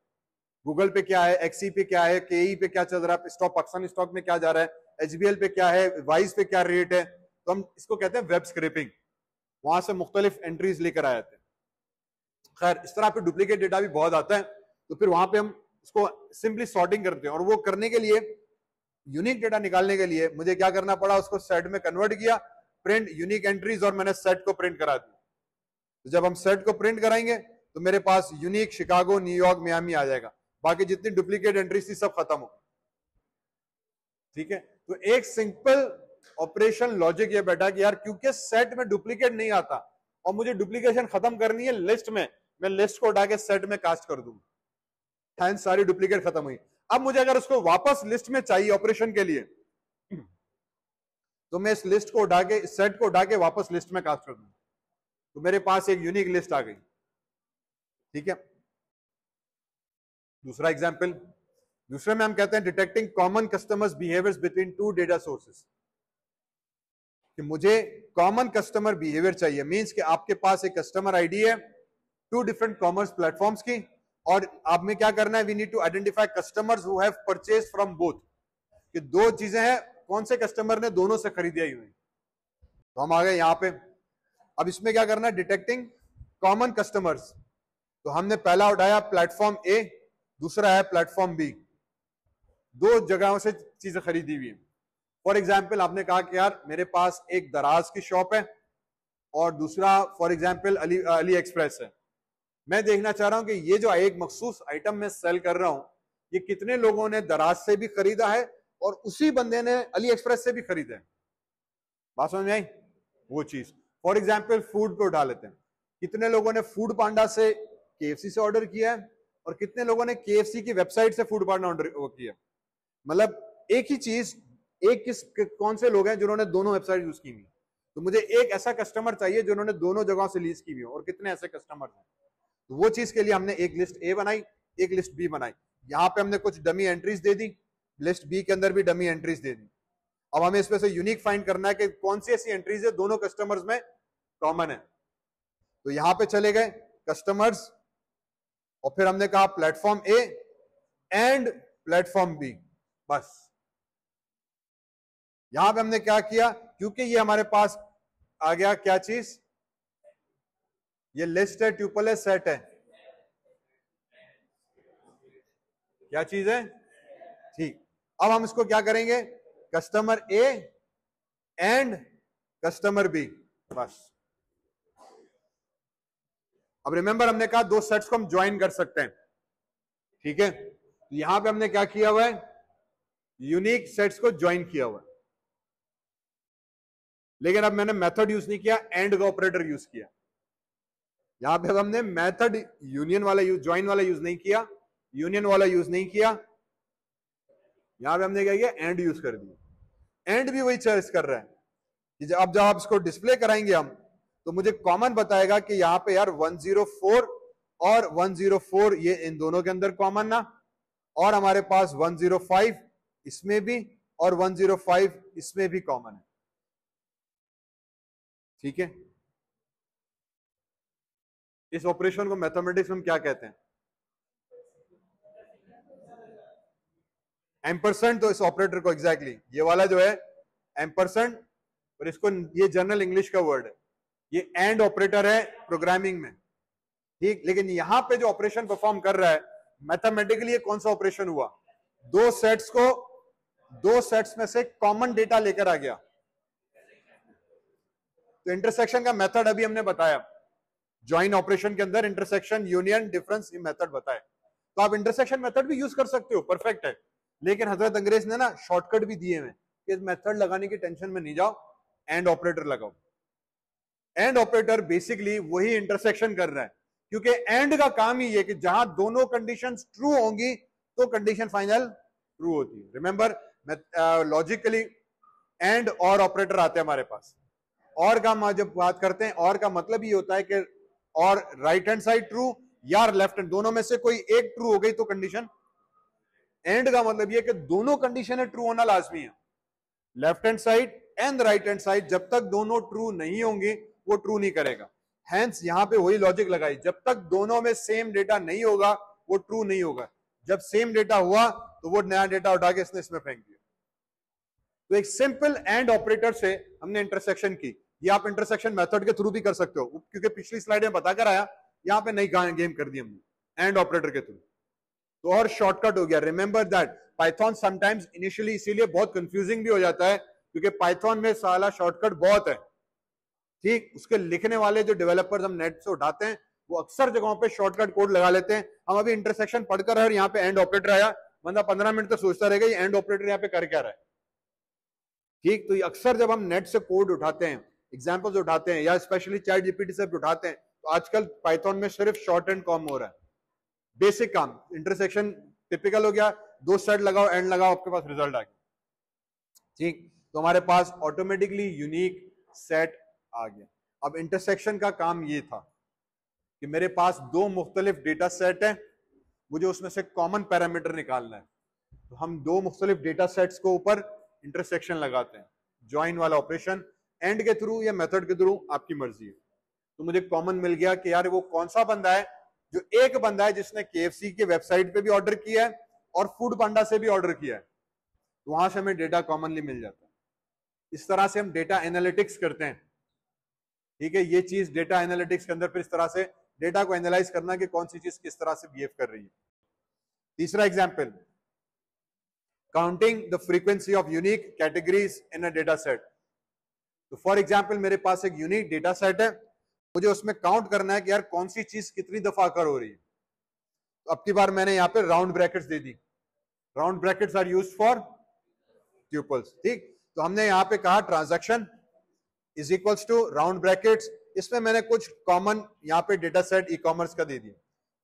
गूगल पे क्या है, एक्सी पे क्या है, केई पे क्या चल रहा है, स्टॉक पाकिस्तानी स्टॉक में क्या जा रहा है, एचबीएल पे क्या है, वाइज पे क्या रेट है। तो हम इसको कहते हैं वेब स्क्रैपिंग। वहां से मुख्तलिफ एंट्रीज लेकर आए थे। खैर इस तरह पे डुप्लीकेट डेटा भी बहुत आता है, तो फिर वहां पे हम इसको सिंपली सॉर्टिंग करते हैं। और वो करने के लिए, यूनिक डेटा निकालने के लिए मुझे क्या करना पड़ा? उसको सेट में कन्वर्ट किया, प्रिंट यूनिक एंट्रीज, और मैंने सेट को प्रिंट करा दिया। तो जब हम सेट को प्रिंट कराएंगे तो मेरे पास यूनिक शिकागो, न्यूयॉर्क, मियामी आ जाएगा। बाकी जितनी डुप्लीकेट एंट्रीज थी सब खत्म हो। ठीक है, तो एक सिंपल ऑपरेशन लॉजिक ये बैठा कि यार क्योंकि सेट में डुप्लीकेट नहीं आता और मुझे डुप्लीकेशन खत्म करनी है लिस्ट में, मैं लिस्ट को उठा के सेट में कास्ट कर दूंगा। सारी डुप्लीकेट खत्म हुई। अब मुझे अगर उसको वापस लिस्ट में चाहिए ऑपरेशन के लिए, तो मैं इस लिस्ट को उठा के, इस सेट को उठा के वापस लिस्ट में कास्ट कर दूंगा, तो मेरे पास एक यूनिक लिस्ट आ गई। ठीक है, दूसरा एग्जाम्पल, दूसरे में हम कहते हैं detecting common customers behaviours between two data sources. कि मुझे कॉमन कस्टमर बिहेवियर चाहिए, मींस कि आपके पास एक कस्टमर आईडी है टू डिफरेंट कॉमर्स प्लेटफॉर्म्स की, और आप में क्या करना है, we need to identify customers who have purchase from both. कि दो चीजें हैं, कौन से कस्टमर ने दोनों से खरीदी है यूं। तो हम आ गए यहां पे। अब इसमें क्या करना है, डिटेक्टिंग कॉमन कस्टमर्स। तो हमने पहला उठाया प्लेटफॉर्म ए, दूसरा है प्लेटफॉर्म बी। दो जगहों से चीजें खरीदी हुई है। फॉर एग्जाम्पल आपने कहा कि यार मेरे पास एक दराज की शॉप है और दूसरा फॉर एग्जाम्पल अली एक्सप्रेस है। मैं देखना चाह रहा हूं कि ये जो एक मखसूस आइटम मैं सेल कर रहा हूं, ये कितने लोगों ने दराज से भी खरीदा है और उसी बंदे ने अली एक्सप्रेस से भी खरीदा है। बात समझ में आई? वो चीज फॉर एग्जाम्पल फूड पे उठा लेते हैं, कितने लोगों ने फूड पांडा से केएफसी से ऑर्डर किया है और कितने लोगों ने केएफसी की वेबसाइट से फूड पांडा ऑर्डर किया। मतलब एक ही चीज, कौन से लोग हैं जिन्होंने दोनों वेबसाइट यूज की हुई। तो मुझे एक ऐसा कस्टमर चाहिए जिन्होंने दोनों जगहों से लीज की हुई और कितने ऐसे कस्टमर हैं। तो वो चीज के लिए हमने एक लिस्ट ए बनाई, एक लिस्ट बी बनाई। यहां पे हमने कुछ डमी एंट्रीज दे दी, लिस्ट बी के अंदर भी डमी एंट्रीज दे दी। अब हमें इसमें से यूनिक फाइंड करना है कि कौन सी ऐसी एंट्रीज है दोनों कस्टमर्स में कॉमन है। तो यहां पे चले गए कस्टमर्स और फिर हमने कहा platform A and platform B. बस यहां पे हमने क्या किया, क्योंकि ये हमारे पास आ गया क्या चीज, ये लिस्ट है, ट्यूपल है, सेट है। क्या चीज है? ठीक। अब हम इसको क्या करेंगे, customer A and customer B. बस। अब रिमेंबर हमने कहा दो सेट्स को हम ज्वाइन कर सकते हैं, ठीक है। तो यहां पे हमने क्या किया हुआ है, यूनिक सेट्स को ज्वाइन किया हुआ है। लेकिन अब मैंने मेथड यूज नहीं किया, एंड का ऑपरेटर यूज किया। यहां पे हमने मेथड यूनियन वाला यूज, ज्वाइन वाला यूज नहीं किया, यूनियन वाला यूज नहीं किया। यहां पे हमने क्या किया, एंड यूज कर दिया। एंड भी वही चॉइस कर रहा है कि अब जब आप इसको डिस्प्ले कराएंगे हम, तो मुझे कॉमन बताएगा कि यहां पे यार 104 और 104 ये इन दोनों के अंदर कॉमन ना, और हमारे पास 105 इसमें भी और 105 इसमें भी कॉमन है, ठीक है। इस ऑपरेशन को मैथमेटिक्स में क्या कहते हैं, एम्परसेंड। तो इस ऑपरेटर को एग्जैक्टली ये वाला जो है एम्परसेंड, और इसको ये जनरल इंग्लिश का वर्ड है, ये एंड ऑपरेटर है प्रोग्रामिंग में, ठीक। लेकिन यहां पे जो ऑपरेशन परफॉर्म कर रहा है मैथमेटिकली, ये कौन सा ऑपरेशन हुआ, दो सेट्स में से कॉमन डेटा लेकर आ गया। तो इंटरसेक्शन का मेथड अभी हमने बताया, ज्वाइन ऑपरेशन के अंदर इंटरसेक्शन, यूनियन, डिफरेंस, ये मेथड बताए। तो आप इंटरसेक्शन मेथड भी यूज कर सकते हो, परफेक्ट है। लेकिन हजरत अंग्रेज ने ना शॉर्टकट भी दिए हैं कि इस मेथड लगाने की टेंशन में नहीं जाओ, एंड ऑपरेटर लगाओ। एंड ऑपरेटर बेसिकली वही इंटरसेक्शन कर रहा है, क्योंकि एंड का काम ही है कि जहां दोनों कंडीशंस ट्रू होंगी तो कंडीशन फाइनल ट्रू होती है। रिमेंबर लॉजिकली एंड और ऑपरेटर आते हैं हमारे पास। और का जब बात करते हैं, और का मतलब ये होता है कि और राइट हैंड साइड ट्रू या लेफ्ट हैंड, दोनों में से कोई एक ट्रू हो गई तो कंडीशन। एंड का मतलब ये कि दोनों कंडीशन है ट्रू होना लाजमी है, left hand side and right hand side. जब तक दोनों ट्रू नहीं होंगे वो ट्रू नहीं करेगा। हैंस यहां पे वही लॉजिक लगाई, जब तक दोनों में सेम डेटा नहीं होगा वो ट्रू नहीं होगा। जब सेम डेटा हुआ तो वो नया डेटा उठा के इसमें फेंक दिया। तो एक सिंपल एंड ऑपरेटर से हमने इंटरसेक्शन की। ये आप इंटरसेक्शन मेथड के थ्रू भी कर सकते हो, क्योंकि पिछली स्लाइड में बताकर आया, यहां पे नई गेम कर दी हमने एंड ऑपरेटर के थ्रू। तो और शॉर्टकट हो गया। Remember that Python sometimes initially इसीलिए बहुत कंफ्यूजिंग भी हो जाता है, क्योंकि पाइथन में साला शॉर्टकट बहुत है, ठीक। उसके लिखने वाले जो डेवलपर्स हम नेट से उठाते हैं वो अक्सर जगहों पे शॉर्टकट कोड लगा लेते हैं। हम अभी इंटरसेक्शन पढ़कर और यहाँ पे एंड ऑपरेटर आया, बंदा 15 मिनट तक सोचता रहेगा ये एंड ऑपरेटर यहाँ पे कर क्या रहा है, ठीक। तो ये अक्सर जब हम नेट से कोड उठाते हैं, एग्जाम्पल्स उठाते हैं, या स्पेशली चैट जीपीटी से उठाते हैं, तो आजकल पाइथन में सिर्फ शॉर्ट एंड कॉम हो रहा है। बेसिक काम इंटरसेक्शन टिपिकल हो गया, दो सेट लगाओ, एंड लगाओ, आपके पास रिजल्ट आ गया, ठीक। तो हमारे पास ऑटोमेटिकली यूनिक सेट आ गया। अब इंटरसेक्शन का काम ये था कि मेरे पास दो मुख्तलिफ डेटा सेट है, मुझे उसमें से कॉमन पैरामीटर निकालना है। तो हम दो मुख्तलिफ डेटा सेट्स को ऊपर इंटरसेक्शन लगाते हैं, ज्वाइन वाला ऑपरेशन, एंड के थ्रू या मेथड के थ्रू, आपकी मर्जी है। तो मुझे कॉमन मिल गया कि यार वो कौन सा बंदा है, जो एक बंदा है जिसने केएफसी की वेबसाइट पे भी ऑर्डर किया है और फूड पांडा से भी ऑर्डर किया है। तो वहां से हमें डेटा कॉमनली मिल जाता है। इस तरह से हम डेटा एनालिटिक्स करते हैं। ठीक है, ये चीज डेटा एनालिटिक्स के अंदर फिर इस तरह से डेटा को एनालाइज करना कि कौन सी चीज किस तरह से बिहेव कर रही है। तीसरा example, counting the frequency of unique categories in a data set. तो फॉर एग्जाम्पल मेरे पास एक यूनिक डेटा सेट है, मुझे उसमें काउंट करना है कि यार कौन सी चीज कितनी दफा अकर हो रही है। तो अब की बार मैंने यहाँ पे राउंड ब्रैकेट्स दे दी। Round brackets are used for tuples. ठीक, तो हमने यहाँ पे कहा transaction is equals to round brackets. इसमें मैंने कुछ कॉमन यहाँ पे डेटा सेट ई कॉमर्स का दे दिया।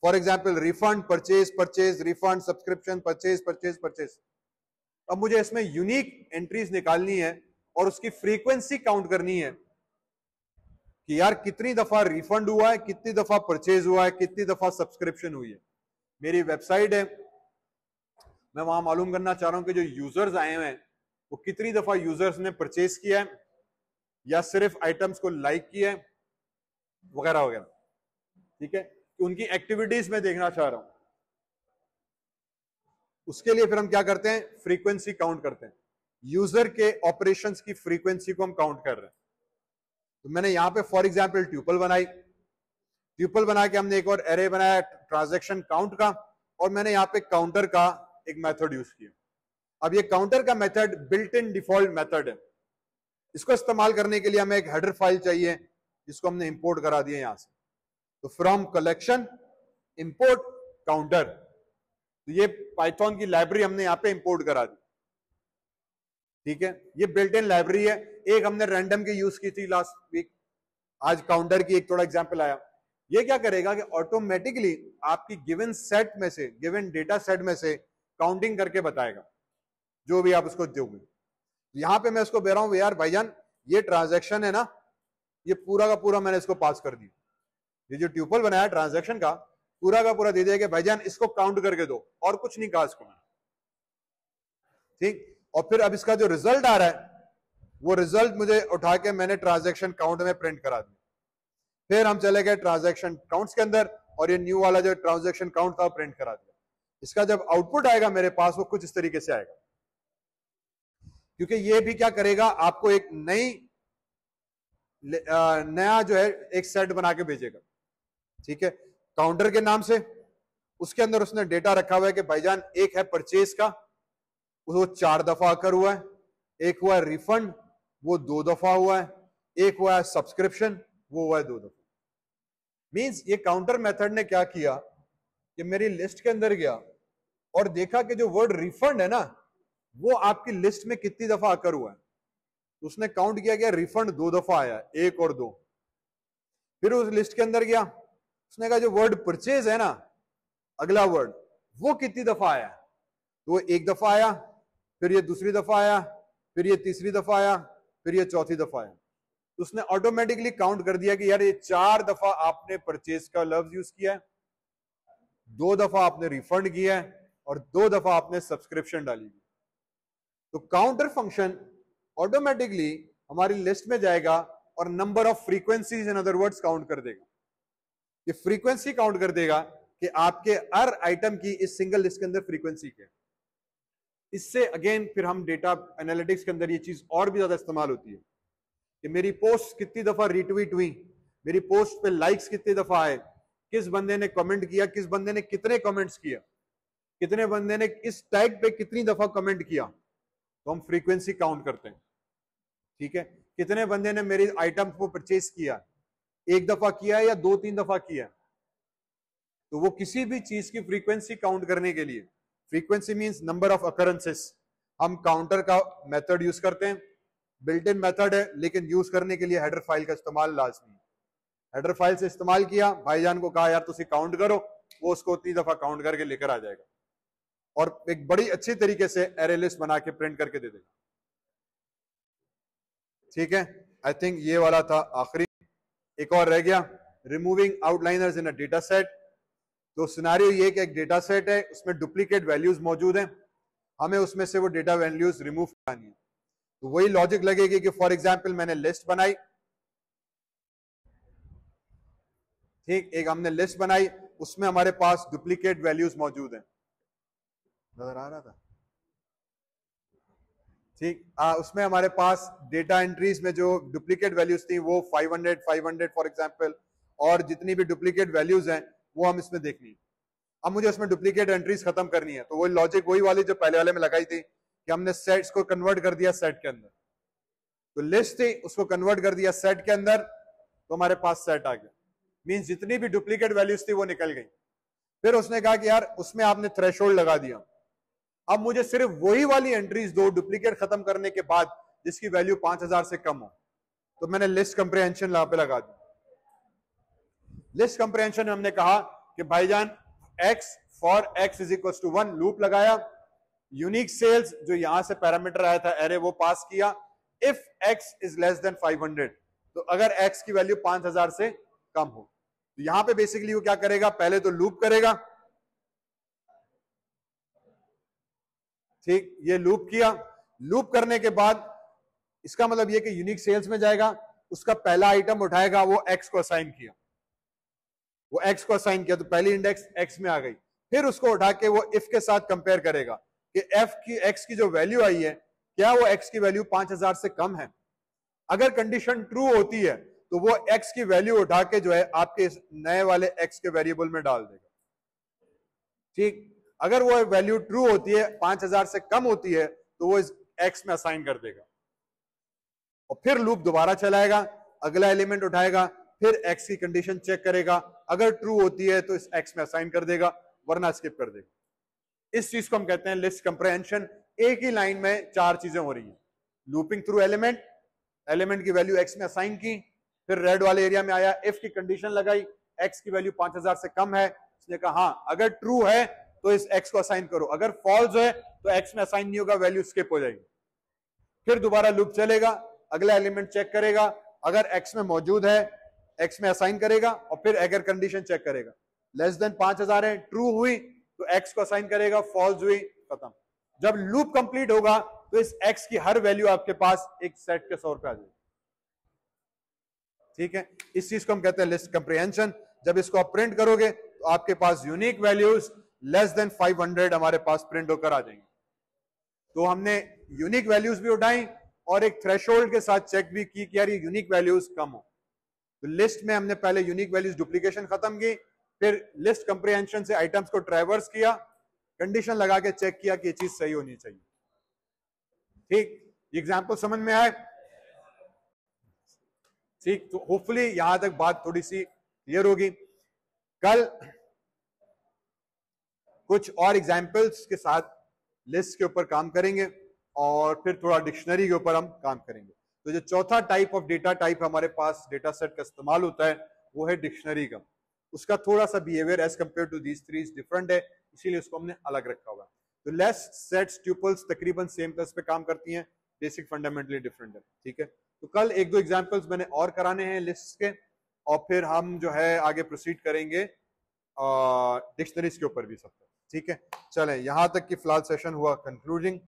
For example refund, purchase, purchase, refund, subscription, purchase, purchase, purchase. अब मुझे इसमें यूनिक एंट्रीज निकालनी है और उसकी फ्रीक्वेंसी काउंट करनी है कि यार कितनी दफा रिफंड हुआ है, कितनी दफा परचेज हुआ है, कितनी दफा सब्सक्रिप्शन हुई है। मेरी वेबसाइट है, मैं वहां मालूम करना चाह रहा हूं कि जो यूजर्स आए हुए हैं वो कितनी दफा यूजर्स ने परचेज किया है या सिर्फ आइटम्स को लाइक किया है वगैरह वगैरह। ठीक है, कि उनकी एक्टिविटीज में देखना चाह रहा हूं। उसके लिए फिर हम क्या करते हैं, फ्रीक्वेंसी काउंट करते हैं। यूजर के ऑपरेशंस की फ्रीक्वेंसी को हम काउंट कर रहे हैं। तो मैंने यहां पे फॉर एग्जांपल ट्यूपल बनाई। ट्यूपल बना के हमने एक और एरे बनाया ट्रांजैक्शन काउंट का, और मैंने यहाँ पे काउंटर का एक मेथड यूज किया। अब ये काउंटर का method built in default method है। इसको इस्तेमाल करने के लिए हमें एक हेडर फाइल चाहिए जिसको हमने इंपोर्ट करा दिया यहां से। तो फ्रॉम कलेक्शन इंपोर्ट काउंटर, तो ये पाइथन की लाइब्रेरी हमने यहाँ पे इंपोर्ट करा दी। ठीक है, ये बिल्ट इन लाइब्रेरी है। एक हमने रैंडम की यूज की थी लास्ट वीक, आज काउंटर की एक थोड़ा एग्जांपल आया। ये क्या करेगा कि ऑटोमेटिकली आपकी गिवन सेट में से, गिवन डेटा सेट में से काउंटिंग करके बताएगा जो भी आप उसको दोगे। यहां पे मैं उसको दे रहा हूं यार भाईजान ये ट्रांजैक्शन है ना, ये पूरा का पूरा मैंने इसको पास कर दिया। ये जो ट्यूपल बनाया ट्रांजैक्शन का पूरा का दे दिया कि भाईजान इसको काउंट करके दो, और कुछ नहीं कहा इसको। ठीक, और फिर अब इसका जो रिजल्ट आ रहा है वो रिजल्ट मुझे उठा के मैंने ट्रांजैक्शन काउंट में प्रिंट करा दिया। फिर हम चले गए ट्रांजैक्शन काउंट्स के अंदर, और ये न्यू वाला जो ट्रांजैक्शन काउंट था प्रिंट करा दिया। इसका जब आउटपुट आएगा मेरे पास वो कुछ इस तरीके से आएगा, क्योंकि ये भी क्या करेगा, आपको एक नया जो है एक सेट बना के भेजेगा। ठीक है, काउंटर के नाम से, उसके अंदर उसने डेटा रखा हुआ है कि भाईजान एक है परचेज का, वो 4 दफा आकर हुआ है, एक हुआ है रिफंड वो 2 दफा हुआ है, एक हुआ है सब्सक्रिप्शन वो हुआ है 2 दफा। मींस ये काउंटर मेथड ने क्या किया कि मेरी लिस्ट के अंदर गया और देखा कि जो वर्ड रिफंड है ना वो आपकी लिस्ट में कितनी दफा आकर हुआ है। तो उसने काउंट किया गया रिफंड 2 दफा आया, 1 और 2। फिर उस लिस्ट के अंदर गया, उसने कहा जो वर्ड परचेज है ना अगला वर्ड वो कितनी दफा आया, तो वो 1 दफा आया, फिर ये दूसरी दफा आया, फिर ये तीसरी दफा आया, फिर ये चौथी दफा आया। तो उसने ऑटोमेटिकली काउंट कर दिया कि यार ये 4 दफा आपने परचेज का लफ्ज यूज किया है, 2 दफा आपने रिफंड किया है, और 2 दफा आपने सब्सक्रिप्शन डाली। तो काउंटर फंक्शन ऑटोमेटिकली हमारी लिस्ट में जाएगा और number of frequencies in other words count कर देगा। ये फ्रीक्वेंसी काउंट कर देगा कि आपके हर आइटम की इस सिंगल लिस्ट के अंदर फ्रीक्वेंसी क्या है। इससे अगेन फिर हम डेटा एनालिटिक्स के अंदर ये चीज और भी ज्यादा इस्तेमाल होती है कि मेरी पोस्ट कितनी दफा रिट्वीट हुई, मेरी पोस्ट पे लाइक्स कितनी दफा आए, किस बंदे ने कमेंट किया, किस बंदे ने कितने कमेंट्स किया, कितने बंदे ने इस टैग पे कितनी दफा कमेंट किया, तो हम फ्रीक्वेंसी काउंट करते हैं। ठीक है, कितने बंदे ने मेरी आइटम को परचेज किया, 1 दफा किया है या 2-3 दफा किया। तो वो किसी भी चीज की फ्रीक्वेंसी काउंट करने के लिए, frequency means number of occurrences, हम काउंटर का मेथड यूज करते हैं। बिल्ट इन मेथड है लेकिन यूज करने के लिए हेडर फाइल का इस्तेमाल लाजमी। हेडर फाइल से इस्तेमाल किया, भाईजान को कहा यार तुसी काउंट करो, वो उसको उतनी दफा काउंट करके लेकर आ जाएगा और एक बड़ी अच्छी तरीके से एरे लिस्ट बना के प्रिंट करके दे देगा। ठीक है, आई थिंक ये वाला था आखिरी। एक और रह गया, removing outliers in a data set. तो सिनेरियो ये कि एक डेटा सेट है, उसमें डुप्लीकेट वैल्यूज मौजूद हैं, हमें उसमें से वो डेटा वैल्यूज रिमूव करनी है। तो वही लॉजिक लगेगी कि फॉर एग्जांपल मैंने लिस्ट बनाई, ठीक, एक हमने लिस्ट बनाई, उसमें हमारे पास डुप्लीकेट वैल्यूज मौजूद हैं, नजर आ रहा था। ठीक, उसमें हमारे पास डेटा एंट्रीज में जो डुप्लीकेट वैल्यूज थी वो 500 500 फॉर एग्जांपल, और जितनी भी डुप्लीकेट वैल्यूज हैं वो हम इसमें देखनी है। अब मुझे उसमें डुप्लीकेट एंट्रीज खत्म करनी है, तो वही लॉजिक वही वाली जो पहले वाले में लगाई थी कि हमने सेट्स को कन्वर्ट कर दिया सेट के अंदर। तो लिस्ट थी उसको कन्वर्ट कर दिया सेट के अंदर, तो हमारे पास सेट आ गया। मींस जितनी भी डुप्लीकेट वैल्यूज थी वो निकल गई। फिर उसने कहा कि यार उसमें आपने थ्रेशोल्ड लगा दिया, अब मुझे सिर्फ वही वाली एंट्रीज दो डुप्लीकेट खत्म करने के बाद जिसकी वैल्यू 5000 से कम हो। तो मैंने लिस्ट कंप्रिहेंशन यहां पे लगा दी। लिस्ट कंप्रिहेंशन में हमने कहा कि भाईजान x for x is equal to 1 loop लगाया, यूनिक सेल्स जो यहां से पैरामीटर आया था एरे वो पास किया, if x is less then 500, तो अगर x की वैल्यू 5000 से कम हो, तो यहां पे बेसिकली वो क्या करेगा, पहले तो लूप करेगा। ठीक, ये लूप किया, लूप करने के बाद इसका मतलब ये कि यूनिक सेल्स में जाएगा, उसका पहला आइटम उठाएगा, वो x को असाइन किया, वो x को असाइन किया तो पहली इंडेक्स x में आ गई। फिर उसको उठा के वो if के साथ कंपेयर करेगा कि x की जो वैल्यू आई है क्या वो x की वैल्यू 5000 से कम है। अगर कंडीशन ट्रू होती है तो वो x की वैल्यू उठा के जो है आपके इस नए वाले x के वेरिएबल में डाल देगा। ठीक, अगर वो वैल्यू ट्रू होती है 5000 से कम होती है तो वो इस x में असाइन कर देगा, और फिर लूप दोबारा चलाएगा, अगला एलिमेंट उठाएगा, फिर x की कंडीशन चेक करेगा, अगर ट्रू होती है तो इस x में असाइन कर देगा, वरना स्किप कर देगा। इस चीज को हम कहते हैं लिस्ट कंप्रिहेंशन। एक ही लाइन में चार चीजें हो रही हैं, लूपिंग थ्रू एलिमेंट, एलिमेंट की वैल्यू x में असाइन की, फिर रेड वाले एरिया में आया, इफ की कंडीशन लगाई, x की वैल्यू 5000 से कम है, उसने कहा हाँ अगर ट्रू है तो इस x को असाइन करो, अगर फॉल्स है तो x में असाइन नहीं होगा, वैल्यू स्किप हो जाएगी। फिर दोबारा लूप चलेगा, अगला एलिमेंट चेक करेगा, अगर x में मौजूद है x में असाइन करेगा, और फिर अगर कंडीशन चेक करेगा, लेस देन 5000 है, ट्रू हुई तो x को असाइन करेगा, फॉल्स हुई, खत्म। जब लूप कंप्लीट होगा तो इस x की हर वैल्यू आपके पास एक सेट के तौर पे आ जाएगी। ठीक है, इस चीज को हम कहते हैं लिस्ट कंप्रिहेंशन। जब इसको आप प्रिंट करोगे तो आपके पास यूनिक वैल्यूज लेस देन 500 हमारे पास प्रिंट होकर आ जाएंगे। तो हमने यूनिक वैल्यूज भी उठाई और एक थ्रेशोल्ड के साथ चेक भी की कि यार ये यूनिक वैल्यूज कम हो। तो लिस्ट में हमने पहले यूनिक वैल्यूज डुप्लीकेशन खत्म की, फिर लिस्ट कंप्रिहेंशन से आइटम्स को ट्रैवर्स किया, कंडीशन लगा के चेक किया कि ये चीज सही होनी चाहिए। ठीक, एग्जांपल समझ में आए? ठीक, तो होपफुली यहां तक बात थोड़ी सी क्लियर होगी। कल कुछ और एग्जांपल्स के साथ लिस्ट के ऊपर काम करेंगे और फिर थोड़ा डिक्शनरी के ऊपर हम काम करेंगे। तो जो चौथा टाइप ऑफ डेटा टाइप हमारे पास डेटा सेट का इस्तेमाल होता है वो है डिक्शनरी का। उसका थोड़ा सा behaviour as compare to these three different है, इसीलिए उसको हमने अलग रखा हुआ है। तो लिस्ट, सेट्स, ट्यूपल्स तकरीबन सेम प्लस पे काम करती हैं, बेसिक फंडामेंटली डिफरेंट है। ठीक है, तो कल एक दो एग्जांपल्स मैंने और कराने हैं लिस्ट के, और फिर हम जो है आगे प्रोसीड करेंगे डिक्शनरीज के ऊपर भी सब। ठीक है, चलें यहां तक कि फिलहाल सेशन हुआ कंक्लूडिंग।